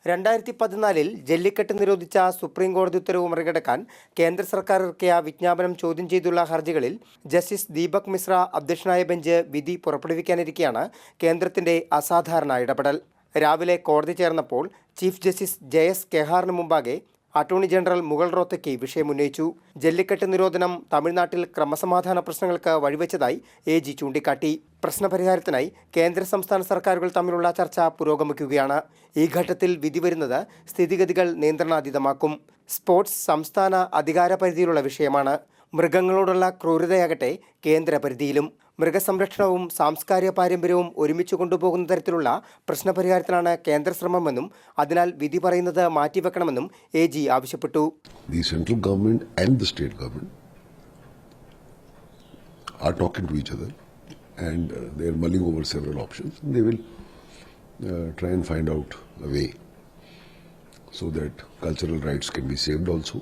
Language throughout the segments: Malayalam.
2014 ജല്ലിക്കെട്ട് നിരോധിച്ച സുപ്രീം കോടതി ഉത്തരവ് മറികടക്കാൻ കേന്ദ്ര സർക്കാർ ഇറക്കിയ വിജ്ഞാപനം ചോദ്യം ചെയ്തുള്ള ഹർജികളിൽ ജസ്റ്റിസ് ദീപക് മിശ്ര അധ്യക്ഷനായ ബെഞ്ച് വിധി പുറപ്പെടുവിക്കാനിരിക്കെയാണ് കേന്ദ്രത്തിന്റെ അസാധാരണ ഇടപെടൽ. രാവിലെ കോടതി ചേർന്നപ്പോൾ ചീഫ് ജസ്റ്റിസ് JS കെഹാറിന് മുമ്പാകെ അറ്റോർണി ജനറൽ മുകുൾ റോത്തക്കി വിഷയമുന്നയിച്ചു. ജല്ലിക്കെട്ട് നിരോധനം തമിഴ്നാട്ടിൽ ക്രമസമാധാന പ്രശ്നങ്ങൾക്ക് വഴിവെച്ചതായി AG ചൂണ്ടിക്കാട്ടി. പ്രശ്നപരിഹാരത്തിനായി കേന്ദ്ര സംസ്ഥാന സർക്കാരുകൾ തമ്മിലുള്ള ചർച്ച പുരോഗമിക്കുകയാണ്. ഈ ഘട്ടത്തിൽ വിധി വരുന്നത് സ്ഥിതിഗതികൾ നിയന്ത്രണാതീതമാക്കും. സ്പോർട്സ് സംസ്ഥാന അധികാര പരിധിയിലുള്ള വിഷയമാണ്. മൃഗങ്ങളോടുള്ള ക്രൂരതയാകട്ടെ കേന്ദ്ര പരിധിയിലും. മൃഗസംരക്ഷണവും സാംസ്കാരിക പാരമ്പര്യവും ഒരുമിച്ച് കൊണ്ടുപോകുന്ന തരത്തിലുള്ള പ്രശ്നപരിഹാരത്തിനാണ് കേന്ദ്ര ശ്രമമെന്നും അതിനാൽ വിധി പറയുന്നത് മാറ്റിവെക്കണമെന്നും AG ആവശ്യപ്പെട്ടു. The central government and the state government are talking to each other and they are mulling over several options. They will try and find out a way so that cultural rights can be saved also.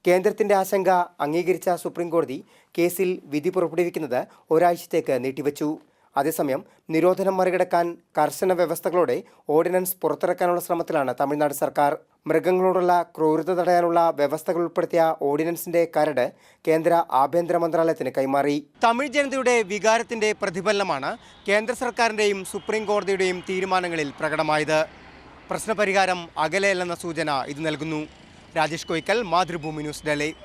കേന്ദ്രത്തിന്റെ ആശങ്ക അംഗീകരിച്ച സുപ്രീം കോടതി കേസിൽ വിധി പുറപ്പെടുവിക്കുന്നത് ഒരാഴ്ചത്തേക്ക് നീട്ടിവെച്ചു. അതേസമയം നിരോധനം മറികടക്കാൻ കർശന വ്യവസ്ഥകളോടെ ഓർഡിനൻസ് പുറത്തിറക്കാനുള്ള ശ്രമത്തിലാണ് തമിഴ്നാട് സർക്കാർ. മൃഗങ്ങളോടുള്ള ക്രൂരത തടയാനുള്ള വ്യവസ്ഥകൾ ഉൾപ്പെടുത്തിയ ഓർഡിനൻസിന്റെ കരട് കേന്ദ്ര ആഭ്യന്തര മന്ത്രാലയത്തിന് കൈമാറി. തമിഴ് ജനതയുടെ വികാരത്തിന്റെ പ്രതിഫലനമാണ് കേന്ദ്ര സർക്കാരിന്റെയും സുപ്രീം കോടതിയുടെയും തീരുമാനങ്ങളിൽ പ്രകടമായത്. പ്രശ്നപരിഹാരം അകലെയല്ലെന്ന സൂചന ഇത് നൽകുന്നു. രാജേഷ് കോയിക്കൽ, മാതൃഭൂമി ന്യൂസ്, ഡൽഹി.